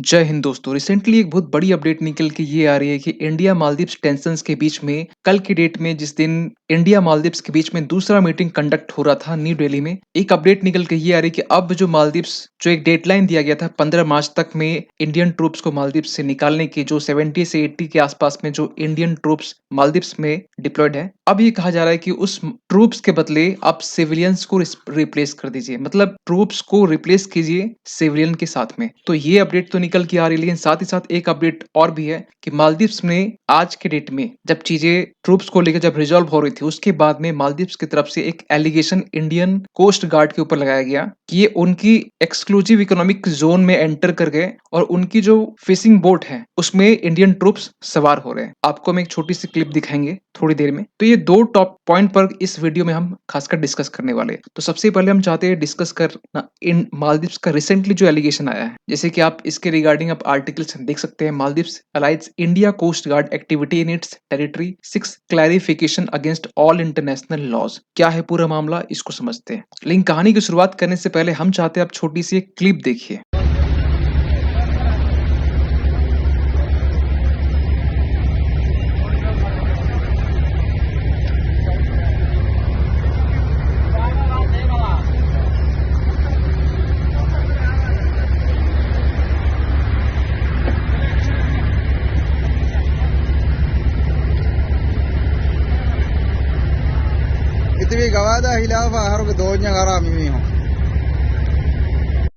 जय हिंद दोस्तों। रिसेंटली एक बहुत बड़ी अपडेट निकल के ये आ रही है कि इंडिया मालदीव्स टेंशन्स के बीच में कल की डेट में जिस दिन इंडिया मालदीव्स के बीच में दूसरा मीटिंग कंडक्ट हो रहा था न्यू दिल्ली में, एक अपडेट निकल के ये आ रही है कि अब जो मालदीव्स जो एक डेडलाइन दिया गया था 15 मार्च तक में इंडियन ट्रूप्स को मालदीव्स से निकालने की, जो 70 से 80 के आसपास में जो इंडियन ट्रूप्स मालदीव्स में डिप्लॉयड है, अब ये कहा जा रहा है कि उस ट्रूप्स के बदले आप सिविलियंस को रिप्लेस कर दीजिए। मतलब ट्रूप्स को रिप्लेस कीजिए सिविलियन के साथ में। तो ये अपडेट तो निकल के आ रही है, लेकिन साथ ही साथ एक अपडेट और भी है कि मालदीव्स में आज के डेट में जब चीजें ट्रूप्स को लेकर जब रिजॉल्व हो रही थी, उसके बाद में मालदीव्स की तरफ से एक एलिगेशन इंडियन कोस्ट गार्ड के ऊपर लगाया गया कि ये उनकी एक्सक्लूसिव इकोनॉमिक जोन में एंटर कर गए और उनकी जो फिशिंग बोट है उसमें इंडियन ट्रूप्स सवार हो रहे हैं। आपको हम एक छोटी सी क्लिप दिखाएंगे थोड़ी देर में। तो ये दो टॉप पॉइंट पर इस वीडियो में हम खासकर डिस्कस करने वाले हैं। तो सबसे पहले हम चाहते हैं डिस्कस करना इन मालदीव्स का रिसेंटली जो एलिगेशन आया है, जैसे कि आप इसके रिगार्डिंग आप आर्टिकल्स देख सकते हैं। Maldives alleges India coast guard activity in its territory, 6 clarification against all international laws. क्या है पूरा मामला, इसको समझते हैं। लेकिन कहानी की शुरुआत करने से पहले हम चाहते हैं आप छोटी सी एक क्लिप देखिए। Itiwi gawada hilafa haruk donya gara mimi ho.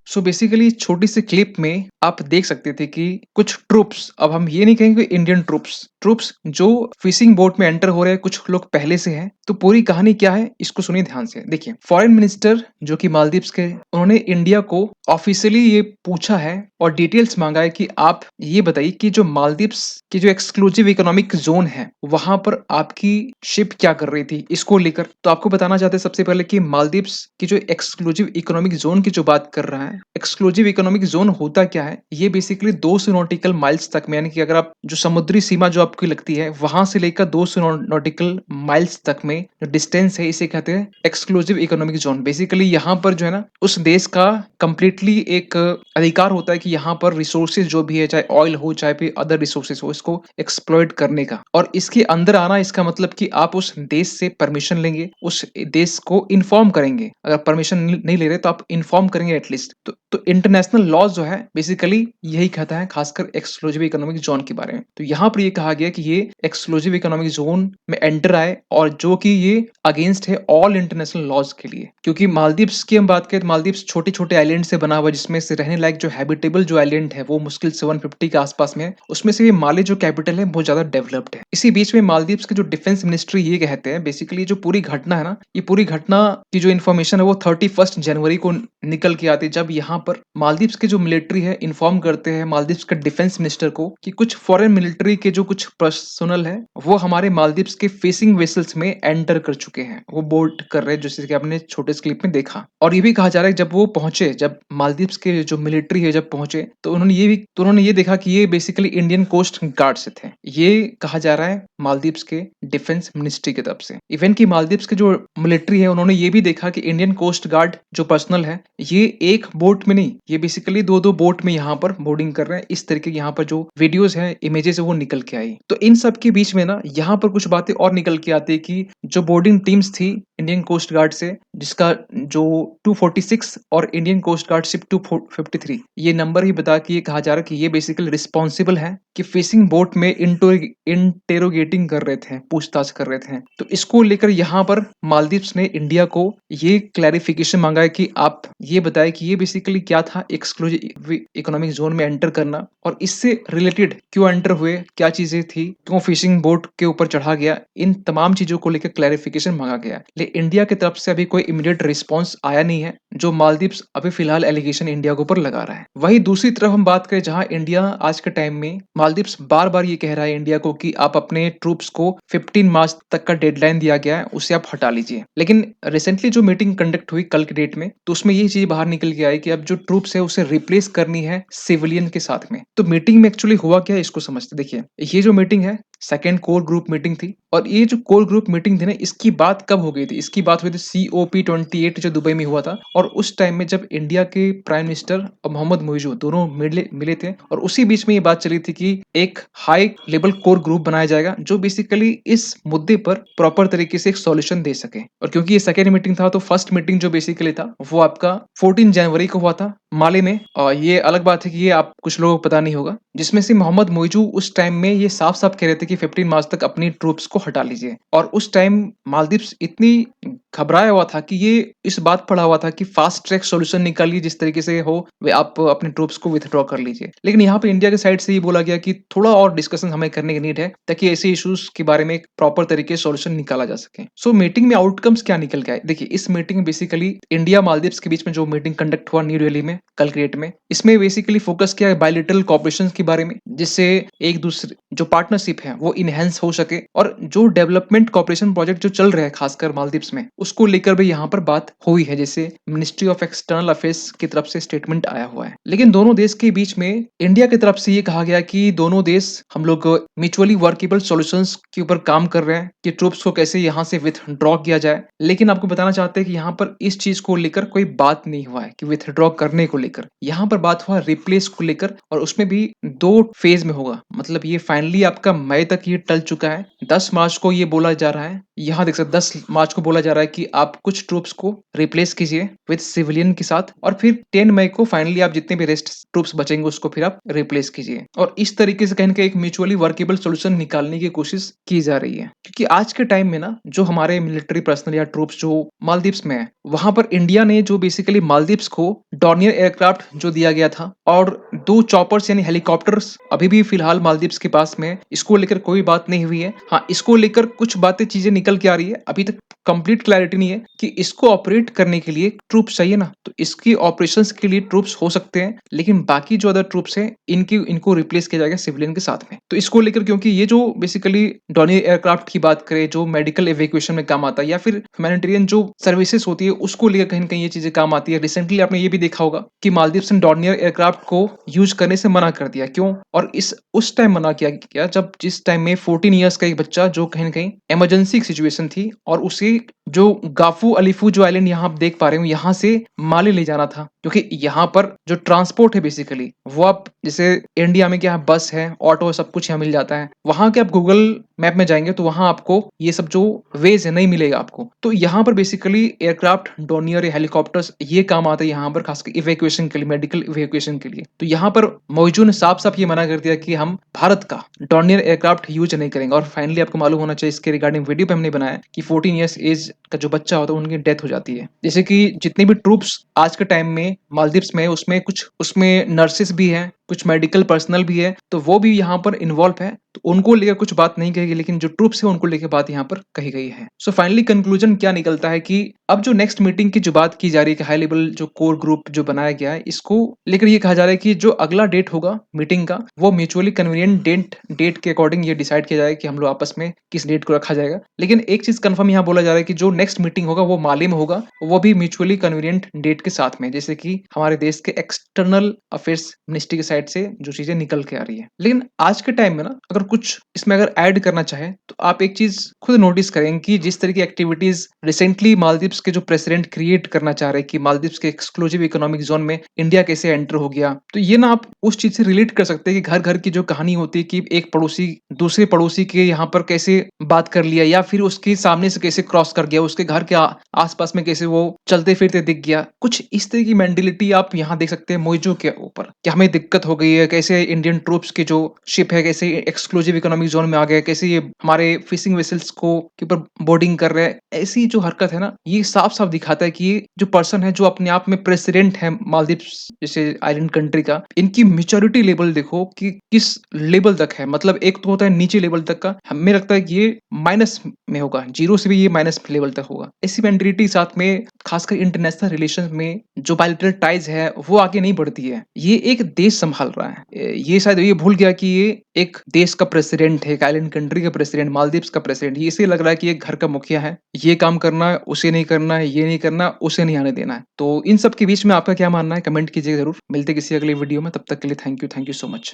So basically छोटी सी क्लिप में आप देख सकते थे कि कुछ ट्रूप्स, अब हम ये नहीं कहेंगे इंडियन ट्रूप्स जो फिशिंग बोट में एंटर हो रहे हैं, कुछ लोग पहले से हैं। तो पूरी कहानी क्या है इसको सुनिए ध्यान से। देखिए, फॉरेन मिनिस्टर जो कि मालदीव्स के, उन्होंने इंडिया को ऑफिशियली ये पूछा है और डिटेल्स मांगा है कि आप ये बताइए कि जो मालदीव्स की जो एक्सक्लूसिव इकोनॉमिक जोन है वहां पर आपकी शिप क्या कर रही थी, इसको लेकर। तो आपको बताना चाहते हैं सबसे पहले कि मालदीव्स की जो एक्सक्लूसिव इकोनॉमिक जोन की जो बात कर रहा है, एक्सक्लूसिव इकोनॉमिक जोन होता क्या है, ये बेसिकली 200 नॉटिकल माइल्स तक में, यानी कि अगर आप जो समुद्री सीमा जो आपकी लगती है वहां से लेकर 200 नॉटिकल माइल्स तक में जो डिस्टेंस है, इसे कहते हैं एक्सक्लूसिव इकोनॉमिक जोन। बेसिकली यहाँ पर जो है ना, उस देश का कंप्लीटली एक अधिकार होता है कि यहाँ पर रिसोर्सेज जो भी है, चाहे ऑयल हो चाहे फिर अदर रिसोर्सेज हो, इसको एक्सप्लॉइट करने का। और इसके अंदर आना, इसका मतलब कि आप उस देश से परमिशन लेंगे, उस देश को इन्फॉर्म करेंगे। अगर परमिशन नहीं ले रहे तो आप इन्फॉर्म करेंगे एटलीस्ट। तो इंटरनेशनल लॉज जो है बेसिकली यही कहता है, खासकर एक्सक्लूसिव इकोनॉमिक जोन के बारे में। तो यहाँ पर ये कहा गया कि ये एक्सक्लूसिव इकोनॉमिक जोन में एंटर आए और जो कि ये अगेंस्ट है ऑल इंटरनेशनल लॉज के लिए। क्योंकि मालदीव्स की हम बात करें तो मालदीव्स छोटे छोटे आइलैंड से बना हुआ, जिसमें से रहने लायक जो हैबिटेबल जो आइलैंड है वो मुश्किल से 150 के आसपास में है। उसमें से ये माले जो कैपिटल है बहुत ज्यादा डेवलप्ड है। इसी बीच में मालदीव्स के जो डिफेंस मिनिस्ट्री ये कहते हैं, बेसिकली जो पूरी घटना है ना, ये पूरी घटना की जो इन्फॉर्मेशन है वो 31 जनवरी को निकल के आती है, जब यहाँ पर मालदीव्स के जो मिलिट्री है इन्फॉर्म करते हैं मालदीव्स के डिफेंस मिनिस्टर को कि कुछ फॉरेन मिलिट्री के जो कुछ पर्सनल है वो हमारे मालदीव्स के फिशिंग वेसल्स में एंटर कर चुके हैं, वो बोट कर रहे हैं, जैसे कि आपने छोटे क्लिप में देखा। और ये भी कहा जा रहा है जब वो पहुंचे, जब मालदीव्स के जो मिलिट्री है जब पहुंचे, तो उन्होंने ये देखा कि ये बेसिकली इंडियन कोस्ट गार्ड से थे। ये कहा जा रहा है मालदीव्स के डिफेंस मिनिस्ट्री की तरफ से। इवन की मालदीव्स के जो मिलिट्री है उन्होंने ये भी देखा कि इंडियन कोस्ट गार्ड जो पर्सनल है ये एक बोट में नहीं, ये बेसिकली दो दो बोट में यहाँ पर बोर्डिंग कर रहे हैं। इस तरीके की यहाँ पर जो वीडियोस है, इमेजेस है, वो निकल के आई। तो इन सब के बीच में ना यहाँ पर कुछ बातें और निकल के आती है कि जो बोर्डिंग टीम्स थी इंडियन कोस्ट गार्ड से, जिसका जो 246 और इंडियन कोस्ट गार्ड शिप 253, ये नंबर ही बता के ये कहा जा रहा है कि ये बेसिकली रिस्पॉन्सिबल है कि फिशिंग बोट में इंटेरोगेटिंग कर रहे थे, पूछताछ कर रहे थे। तो इसको लेकर यहाँ पर मालदीव्स ने इंडिया को ये क्लैरिफिकेशन मांगा है कि आप ये बताएं कि ये बेसिकली क्या था एक्सक्लूसिव इकोनॉमिक जोन में एंटर करना, और इससे रिलेटेड क्यों एंटर हुए, क्या चीजें थी, क्यों फिशिंग बोट के ऊपर चढ़ा गया, इन तमाम चीजों को लेकर क्लैरिफिकेशन मांगा गया। लेकिन इंडिया की तरफ से अभी कोई इमीडिएट रिस्पॉन्स आया नहीं है, जो मालदीव्स अभी फिलहाल एलिगेशन इंडिया के ऊपर लगा रहा है। वही दूसरी तरफ हम बात करें, जहां इंडिया आज के टाइम में, मालदीव्स बार बार ये कह रहा है इंडिया को कि आप अपने ट्रूप्स को 15 मार्च तक का डेडलाइन दिया गया है, उसे आप हटा लीजिए। लेकिन रिसेंटली जो मीटिंग कंडक्ट हुई कल के डेट में, तो उसमें ये चीज बाहर निकल के आई कि अब जो ट्रूप्स है उसे रिप्लेस करनी है सिविलियन के साथ में। तो मीटिंग में एक्चुअली हुआ क्या है इसको समझते। देखिए, ये जो मीटिंग है सेकंड कोर ग्रुप मीटिंग थी और ये जो कोर ग्रुप मीटिंग थी ना, इसकी बात कब हो गई थी? इसकी बात हुई थी COP28 जो दुबई में हुआ था और उस टाइम में जब इंडिया के प्राइम मिनिस्टर और मोहम्मद मोइज़ू दोनों मिले मिले थे और उसी बीच में ये बात चली थी कि एक हाई लेवल कोर ग्रुप बनाया जाएगा जो बेसिकली इस मुद्दे पर प्रॉपर तरीके से एक सॉल्यूशन दे सके। और क्योंकि ये सेकंड मीटिंग था तो फर्स्ट मीटिंग जो बेसिकली था वो आपका 14 जनवरी को हुआ था माले में। और ये अलग बात है कि ये आप कुछ लोगों को पता नहीं होगा, जिसमें से मोहम्मद मोइज़ू उस टाइम में ये साफ-साफ कह रहे थे कि 15 मार्च तक अपनी ट्रूप्स को हटा लीजिए। और उस टाइम मालदीव्स इतनी घबराया हुआ था कि ये इस बात पड़ा हुआ था कि फास्ट ट्रैक सॉल्यूशन निकालिए, जिस तरीके से हो वे आप अपने ट्रूप्स को विथड्रॉ कर लीजिए। लेकिन यहाँ पे इंडिया के साइड से ये बोला गया कि थोड़ा और डिस्कशन हमें करने की नीड है ताकि ऐसे इश्यूज के बारे में एक प्रॉपर तरीके से सॉल्यूशन निकाला जा सके। सो मीटिंग में आउटकम्स क्या निकल के आए? देखिए, इस मीटिंग में बेसिकली इंडिया मालदीव्स के बीच में जो मीटिंग कंडक्ट हुआ न्यू दिल्ली में कल की डेट में, इसमें बेसिकली फोकस किया है बायलैटरल कोऑपरेशन के बारे में, जिससे एक दूसरे जो पार्टनरशिप है वो इनहेंस हो सके और जो डेवलपमेंट कोऑपरेशन प्रोजेक्ट जो चल रहे हैं खासकर मालदीव्स में, उसको लेकर भी यहाँ पर बात हुई है, जैसे मिनिस्ट्री ऑफ एक्सटर्नल अफेयर्स की तरफ से स्टेटमेंट आया हुआ है। लेकिन दोनों देश के बीच में इंडिया की तरफ से ये कहा गया कि दोनों देश हम लोग म्यूचुअली वर्केबल सॉल्यूशंस के ऊपर काम कर रहे हैं कि ट्रूप्स को कैसे यहाँ से विथड्रॉ किया जाए। लेकिन आपको बताना चाहते हैं कि यहाँ पर इस चीज को लेकर कोई बात नहीं हुआ है कि विथड्रॉ करने को लेकर। यहाँ पर बात हुआ रिप्लेस को लेकर और उसमें भी 2 फेज में होगा। मतलब ये फाइनली आपका मई तक ये टल चुका है। 10 मार्च को ये बोला जा रहा है, यहाँ देख सकते 10 मार्च को बोला जा रहा है कि आप कुछ ट्रूप्स को रिप्लेस कीजिए विद सिविलियन के साथ और फिर 10 मई को फाइनली आप जितने भी रेस्ट ट्रूप्स बचेंगे उसको फिर आप रिप्लेस कीजिए। और इस तरीके से कहीं न कहीं एक म्यूचुअली वर्केबल सॉल्यूशन निकालने की कोशिश की जा रही है। क्योंकि आज के टाइम में ना जो हमारे मिलिट्री पर्सनल या ट्रूप्स जो मालदीव्स में है, वहाँ पर इंडिया ने जो बेसिकली मालदीव्स को डॉर्नियर एयरक्राफ्ट जो दिया गया था और 2 चॉपर्स यानी हेलीकॉप्टर्स अभी भी फिलहाल मालदीव्स के पास में है। इसको लेकर कोई बात नहीं हुई है। हाँ, इसको लेकर कुछ बातें चीजें निकल के आ रही है। अभी तक कंप्लीट क्लैरिटी नहीं है कि इसको ऑपरेट करने के लिए ट्रूप्स चाहिए ना, तो इसकी ऑपरेशंस के लिए ट्रूप्स हो सकते हैं, लेकिन बाकी जो अदर ट्रूप्स हैं इनको रिप्लेस किया जाएगा सिविलियन के साथ में। तो इसको लेकर क्योंकि ये जो बेसिकली डॉर्नियर एयरक्राफ्ट की बात करें जो मेडिकल इवैक्यूएशन में काम आता है या फिर ह्यूमैनिटेरियन जो सर्विसेज होती है उसको लेकर कहीं न कहीं ये चीजें काम आती है। रिसेंटली आपने ये भी देखा होगा कि मालदीव्स ने डॉर्नियर एयरक्राफ्ट को यूज करने से मना कर दिया। क्यों? और इस उस टाइम मना किया गया जब जिस टाइम में 14 इयर्स का एक बच्चा जो कहीं न कहीं इमरजेंसी की सिचुएशन थी और उसे जो गाफू अलीफू जो आइलैंड यहाँ आप देख पा रहे हो यहाँ से माले ले जाना था। क्योंकि यहाँ पर जो ट्रांसपोर्ट है बेसिकली वो आप जैसे इंडिया में क्या बस है, ऑटो है, सब कुछ यहाँ मिल जाता है। वहाँ के आप गूगल मैप में जाएंगे तो वहाँ आपको ये सब जो वेज है नहीं मिलेगा आपको। तो यहाँ पर बेसिकली एयरक्राफ्ट डॉर्नियर या हेलीकॉप्टर्स ये काम आते हैं यहाँ पर खासकर इवैक्यूएशन के लिए, मेडिकल इवैक्यूएशन के लिए। तो यहाँ पर मौजूद ने साफ-साफ ये मना कर दिया कि हम भारत का डॉर्नियर एयरक्राफ्ट यूज़ नहीं करेंगे। और फाइनली आपको मालूम होना चाहिए इसके रिगार्डिंग वीडियो पे हमने बनाया कि 14 इयर्स एज का जो बच्चा होता है उनकी डेथ हो जाती है। जैसे कि जितने भी ट्रूप्स आज के टाइम में मालदीव्स में उसमें कुछ उसमें नर्सेस भी हैं, कुछ मेडिकल पर्सनल भी है, तो वो भी यहाँ पर इन्वॉल्व है। तो उनको लेकर कुछ बात नहीं कही गई, लेकिन जो ट्रूप्स है उनको लेकर बात यहाँ पर कही गई है। सो फाइनली कंक्लूजन क्या निकलता है कि अब जो नेक्स्ट मीटिंग की जो बात की जा रही है कि हाई लेवल जो कोर ग्रुप जो बनाया गया है इसको लेकर ये कहा जा रहा है कि जो अगला डेट होगा मीटिंग का वो म्यूचुअली कन्वीनियंट डेट के अकॉर्डिंग ये डिसाइड किया जाएगा कि हम लोग आपस में किस डेट को रखा जाएगा। लेकिन एक चीज कंफर्म यहाँ बोला जा रहा है कि जो नेक्स्ट मीटिंग होगा वो माले में होगा, वो भी म्यूचुअली कन्वीनियंट डेट के साथ में, जैसे कि हमारे देश के एक्सटर्नल अफेयर्स मिनिस्ट्री की साइड से जो चीजें निकल के आ रही है। लेकिन आज के टाइम में ना अगर कुछ इसमें अगर ऐड करना चाहे तो आप एक चीज खुद नोटिस करेंगे कि जिस तरह की एक्टिविटीज रिसेंटली मालदीव्स के जो प्रेसिडेंट क्रिएट करना चाह रहे हैं कि मालदीव्स के एक्सक्लूसिव इकोनॉमिक जोन में इंडिया कैसे एंटर हो गया, तो ये ना आप उस चीज से रिलेट कर सकते हैं कि घर घर की जो कहानी होती है कि एक पड़ोसी दूसरे पड़ोसी के यहाँ पर कैसे बात कर लिया या फिर उसके सामने से कैसे क्रॉस कर गया, उसके घर के आसपास में कैसे वो चलते फिरते दिख गया। कुछ इस तरह की मेंटेलिटी आप यहाँ देख सकते हैं मोइजो के ऊपर कि हमें दिक्कत हो गई है, कैसे इंडियन ट्रूप्स की जो शिप है कैसे एक्सक्लूसिव इकोनॉमिक जोन में आ गए, कैसे ये हमारे फिशिंग वेसल्स को के ऊपर बोर्डिंग कर रहे हैं। ऐसी जो हरकत है ना ये साफ साफ दिखाता है कि ये जो पर्सन है जो अपने आप में प्रेसिडेंट है मालदीव्स जैसे आइलैंड कंट्री का, इनकी मेच्योरिटी लेवल देखो कि किस लेवल तक है। मतलब एक तो होता है नीचे लेवल तक का, हमें लगता है कि ये माइनस में होगा, जीरो से भी ये माइनस लेवल तक होगा। ऐसी मेंटेलिटी साथ में खासकर इंटरनेशनल रिलेशन में जो बायलैटरल टाइज है वो आगे नहीं बढ़ती है। ये एक देश संभाल रहा है, ये शायद ये भूल गया कि ये एक देश का प्रेसिडेंट है, एक आइलैंड कंट्री का प्रेसिडेंट, मालदीव्स का प्रेसिडेंट। ये इसे लग रहा है कि एक घर का मुखिया है, ये काम करना है उसे नहीं करना है, ये नहीं करना उसे नहीं आने देना है। तो इन सब के बीच में आपका क्या मानना है कमेंट कीजिएगा जरूर। मिलते किसी अगले वीडियो में, तब तक के लिए थैंक यू सो मच।